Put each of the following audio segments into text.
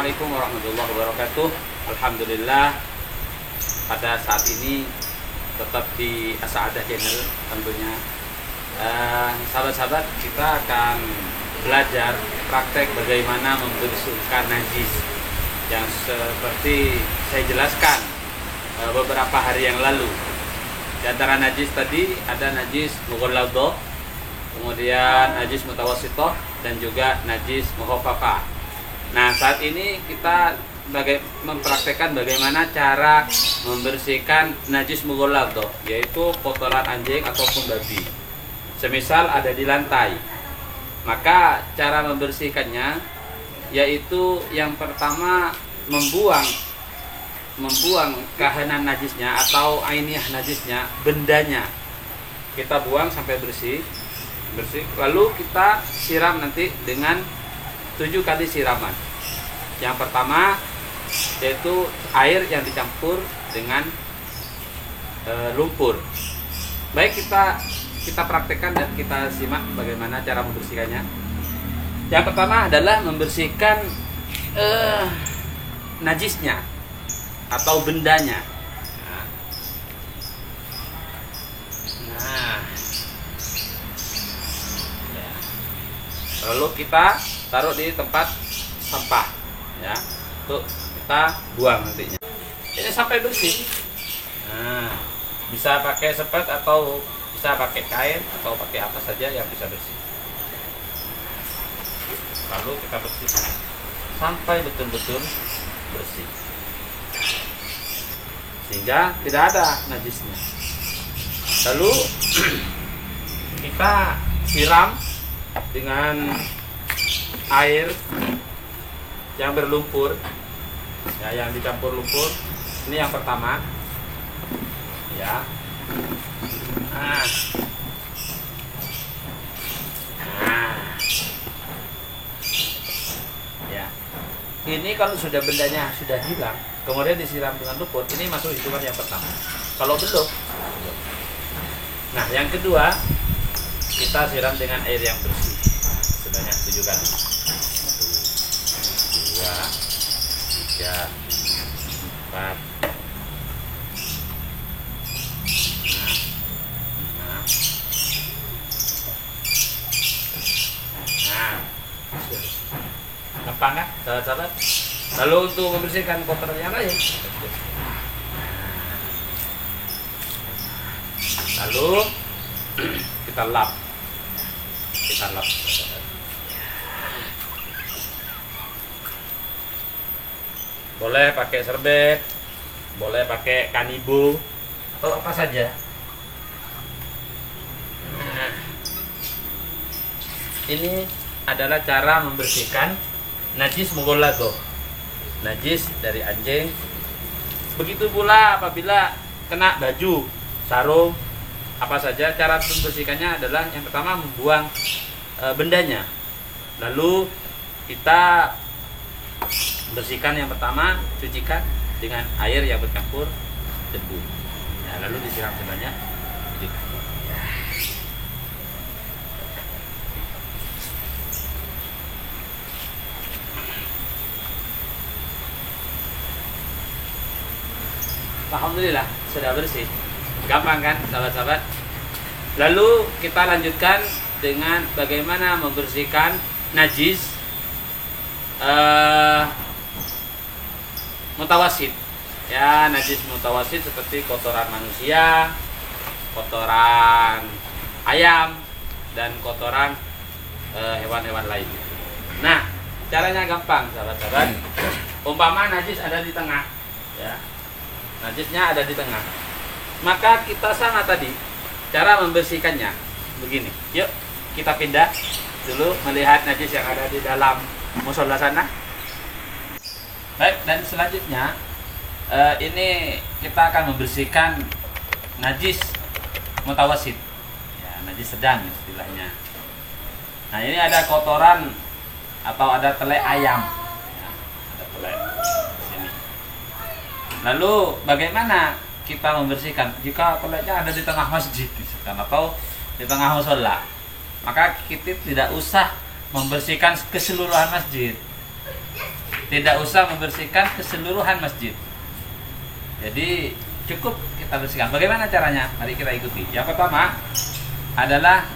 Assalamualaikum warahmatullahi wabarakatuh. Alhamdulillah pada saat ini tetap di As-Sa'adah Channel tentunya. Sahabat-sahabat, kita akan belajar praktek bagaimana membersihkan najis yang seperti saya jelaskan beberapa hari yang lalu. Di antara najis tadi ada najis mughalladhah, kemudian najis mutawassithah, dan juga najis mukhaffafah. Nah, saat ini kita mempraktekkan bagaimana cara membersihkan najis mughalladhah, yaitu kotoran anjing ataupun babi. Semisal ada di lantai, maka cara membersihkannya yaitu yang pertama membuang kahanan najisnya atau ainiyah najisnya, bendanya. Kita buang sampai bersih. Lalu kita siram nanti dengan 7 kali siraman. Yang pertama yaitu air yang dicampur dengan lumpur. Baik, kita praktekkan dan kita simak bagaimana cara membersihkannya. Yang pertama adalah membersihkan najisnya atau bendanya. Lalu kita taruh di tempat sampah, ya, untuk kita buang nantinya. Ini sampai bersih. Nah, bisa pakai sepet atau bisa pakai kain atau pakai apa saja yang bisa bersih. Lalu kita bersihkan sampai betul-betul bersih, sehingga tidak ada najisnya. Lalu kita siram dengan air yang berlumpur, ya, yang dicampur lumpur. Ini yang pertama, ya. Nah, ya. Ini kalau sudah bendanya sudah hilang, kemudian disiram dengan lumpur, ini masuk hitungan yang pertama. Kalau belum, nah, yang kedua kita siram dengan air yang bersih sebanyak 7 kali. 1, 2, 3, 4, 5, 6. Gampang kan, sahabat-sahabat? Lalu untuk membersihkan kotoran yang lain, lalu kita lap. Boleh pakai serbet, boleh pakai kanibo atau apa saja. Nah, ini adalah cara membersihkan najis mughalladhah, najis dari anjing. Begitu pula apabila kena baju, sarung, apa saja. Cara membersihkannya adalah yang pertama membuang bendanya. Lalu kita bersihkan, yang pertama cucikan dengan air yang bercampur debu, ya, lalu disiram sebanyak 7 kali. Alhamdulillah sudah bersih. Gampang kan, sahabat-sahabat? Lalu kita lanjutkan dengan bagaimana membersihkan najis mutawassit, ya, najis mutawassit seperti kotoran manusia, kotoran ayam, dan kotoran hewan-hewan lain. Nah, caranya gampang, sahabat-sahabat. Umpama najis ada di tengah, ya, najisnya ada di tengah, maka kita sama tadi cara membersihkannya begini. Yuk kita pindah dulu melihat najis yang ada di dalam musola sana. Baik, dan selanjutnya ini kita akan membersihkan najis mutawassit, ya, najis sedang istilahnya. Nah, ini ada kotoran atau ada tele ayam, ya, ada tele di sini. Lalu bagaimana kita membersihkan jika teleknya ada di tengah masjid atau di tengah musola? Maka kita tidak usah membersihkan keseluruhan masjid. tidak usah membersihkan keseluruhan masjid. Jadi cukup kita bersihkan. Bagaimana caranya? Mari kita ikuti. Yang pertama adalah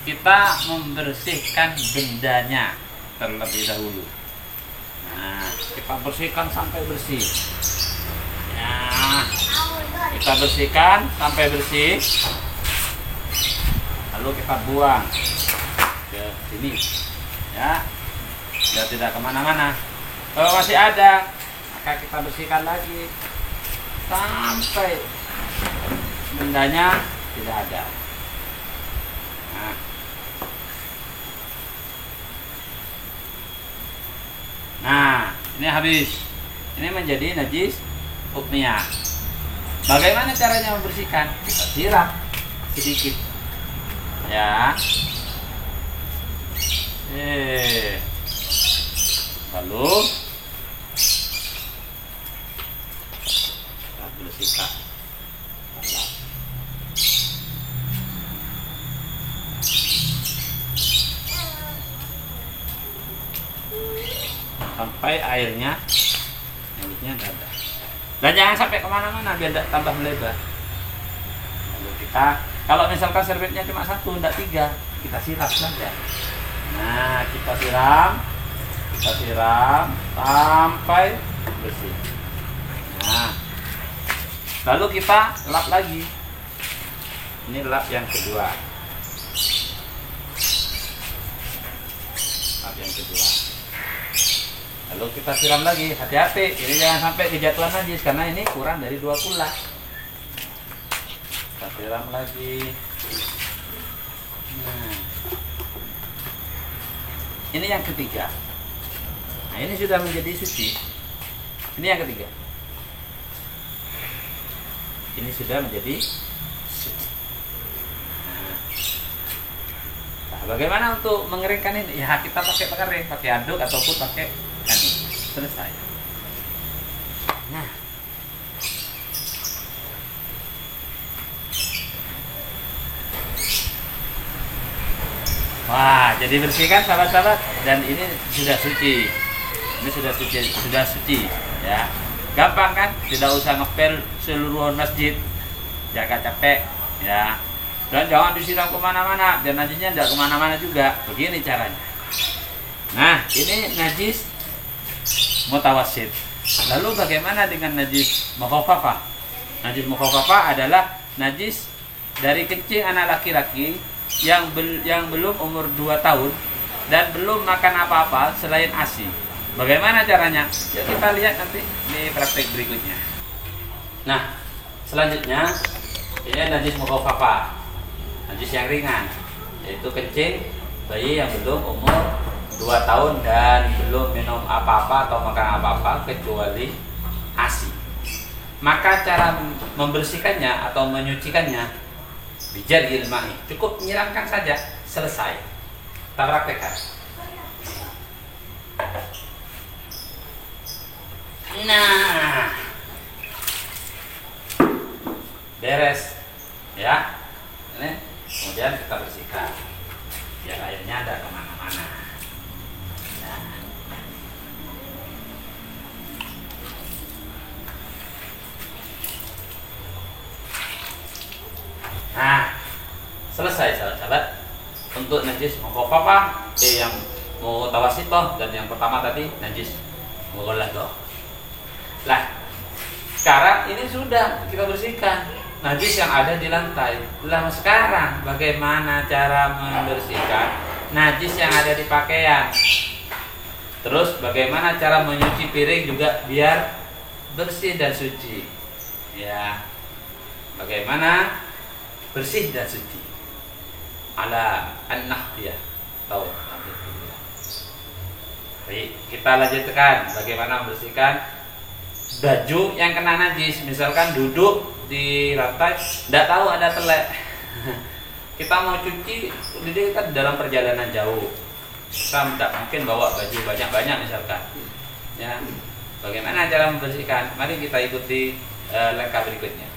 kita membersihkan bendanya terlebih dahulu. Nah, kita bersihkan sampai bersih. Nah, kita bersihkan sampai bersih. Lalu kita buang ke sini, ya, biar tidak kemana-mana. Kalau masih ada, maka kita bersihkan lagi sampai bendanya tidak ada. Nah, ini habis. Ini menjadi najis hukmiyah. Bagaimana caranya membersihkan? Kita siram sedikit, ya. Lalu kita bersihkan. Sampai airnya nggak ada, dan jangan sampai kemana-mana biar tidak tambah melebar. Lalu kita, kalau misalkan serbetnya cuma satu, tidak tiga, kita siram saja. Nah, kita siram sampai bersih. Nah, lalu kita lap lagi. Ini lap yang kedua. Lalu kita siram lagi. Hati-hati, ini jangan sampai kejatuhan najis karena ini kurang dari 2 kula. Kita siram lagi. Nah, ini yang ketiga. Nah, ini sudah menjadi suci. Ini yang ketiga. Ini sudah menjadi suci. Nah, bagaimana untuk mengeringkan ini? Ya, kita pakai kering, pakai aduk ataupun pakai kani. Selesai. Nah, wah, jadi bersihkan sahabat-sahabat, dan ini sudah suci. Ini sudah suci, ya. Gampang kan? Tidak usah ngepel seluruh masjid. Jaga capek, ya. Dan jangan disiram kemana-mana, dan najisnya tidak kemana-mana juga. Begini caranya. Nah, ini najis mutawassit. Lalu bagaimana dengan najis mukhafafah? Najis mukhafafah adalah najis dari kencing anak laki-laki yang belum umur 2 tahun dan belum makan apa-apa selain ASI. Bagaimana caranya? Ya, kita lihat nanti di praktek berikutnya. Nah, selanjutnya ini najis mukhafafah, najis yang ringan, yaitu kencing bayi yang belum umur 2 tahun dan belum minum apa-apa atau makan apa-apa kecuali ASI. Maka cara membersihkannya atau menyucikannya bijar ilmahi, cukup menyiramkan saja, selesai. Kita praktekkan. Nah, beres, ya. Ini kemudian kita bersihkan biar airnya ada kemana-mana. Nah, selesai sahabat-sahabat untuk najis mukhafafah, yang mutawassithah, dan yang pertama tadi najis mughalladah. Lah, sekarang ini sudah kita bersihkan najis yang ada di lantai. Lah, sekarang bagaimana cara membersihkan najis yang ada di pakaian? Terus bagaimana cara menyuci piring juga biar bersih dan suci? Ya, bagaimana bersih dan suci ala an-nahdiyah atau baik, kita lanjutkan bagaimana membersihkan baju yang kena najis. Misalkan duduk di lantai, tidak tahu ada telek, kita mau cuci, kita dalam perjalanan jauh, kita tidak mungkin bawa baju banyak-banyak misalkan, ya. Bagaimana cara membersihkan? Mari kita ikuti langkah berikutnya.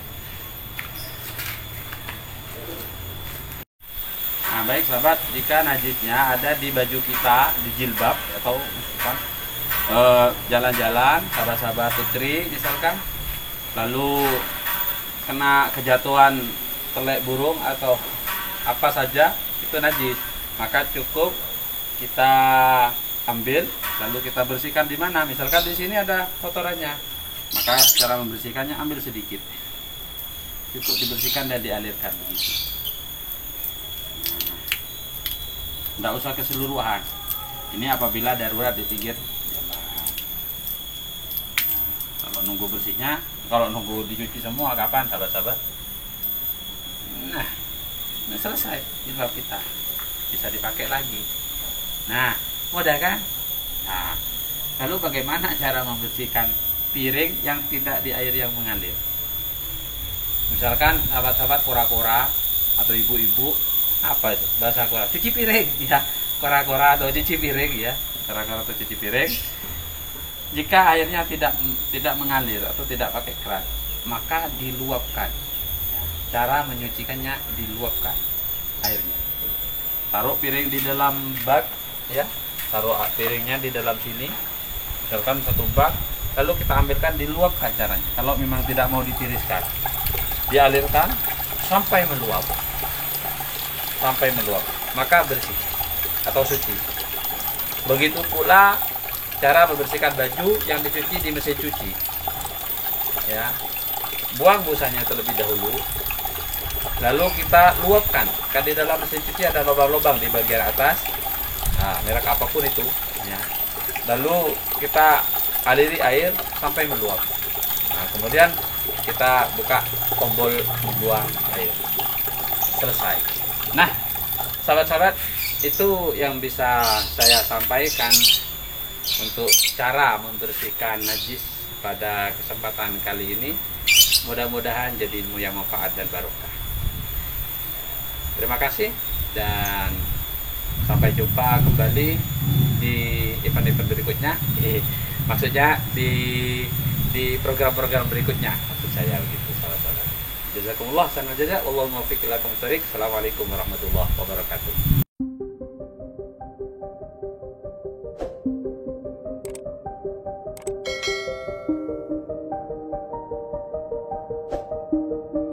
Nah, baik sahabat, jika najisnya ada di baju kita, di jilbab atau jalan-jalan, sahabat-sahabat putri misalkan, lalu kena kejatuhan telek burung atau apa saja itu najis, maka cukup kita ambil lalu kita bersihkan. Di mana misalkan di sini ada kotorannya, maka cara membersihkannya ambil sedikit, cukup dibersihkan dan dialirkan begitu. Tidak usah keseluruhan. Ini apabila darurat di pinggir jalan. Kalau nunggu bersihnya, kalau nunggu dicuci semua kapan sahabat-sahabat? Nah, selesai jilbab kita, bisa dipakai lagi. Nah, mudah kan? Nah, lalu bagaimana cara membersihkan piring yang tidak di air yang mengalir? Misalkan sahabat-sahabat kora-kora atau ibu-ibu, apa itu bahasa kora? Cuci piring ya, kora-kora atau cuci piring ya, kora-kora atau cuci piring. Jika airnya tidak mengalir atau tidak pakai keran, maka diluapkan. Cara menyucikannya diluapkan airnya. Taruh piring di dalam bak ya, taruh piringnya di dalam sini, misalkan satu bak, lalu kita ambilkan, diluapkan caranya. Kalau memang tidak mau ditiriskan, dialirkan sampai meluap, maka bersih atau suci. Begitu pula cara membersihkan baju yang dicuci di mesin cuci ya, buang busanya terlebih dahulu, lalu kita luapkan. Kan di dalam mesin cuci ada lubang-lubang di bagian atas, nah, merek apapun itu ya. Lalu kita aliri air sampai meluap. Nah, kemudian kita buka tombol membuang air, selesai. Nah, sahabat-sahabat, itu yang bisa saya sampaikan untuk cara membersihkan najis pada kesempatan kali ini. Mudah-mudahan jadi ilmu yang manfaat dan barokah. Terima kasih dan sampai jumpa kembali di event-event berikutnya. Maksudnya di program-program berikutnya, maksud saya begitu sahabat-sahabat. Jazakumullah khairan jazaa. Wallahu muwaffiq ila aqwamit thoriq. Assalamualaikum warahmatullahi wabarakatuh.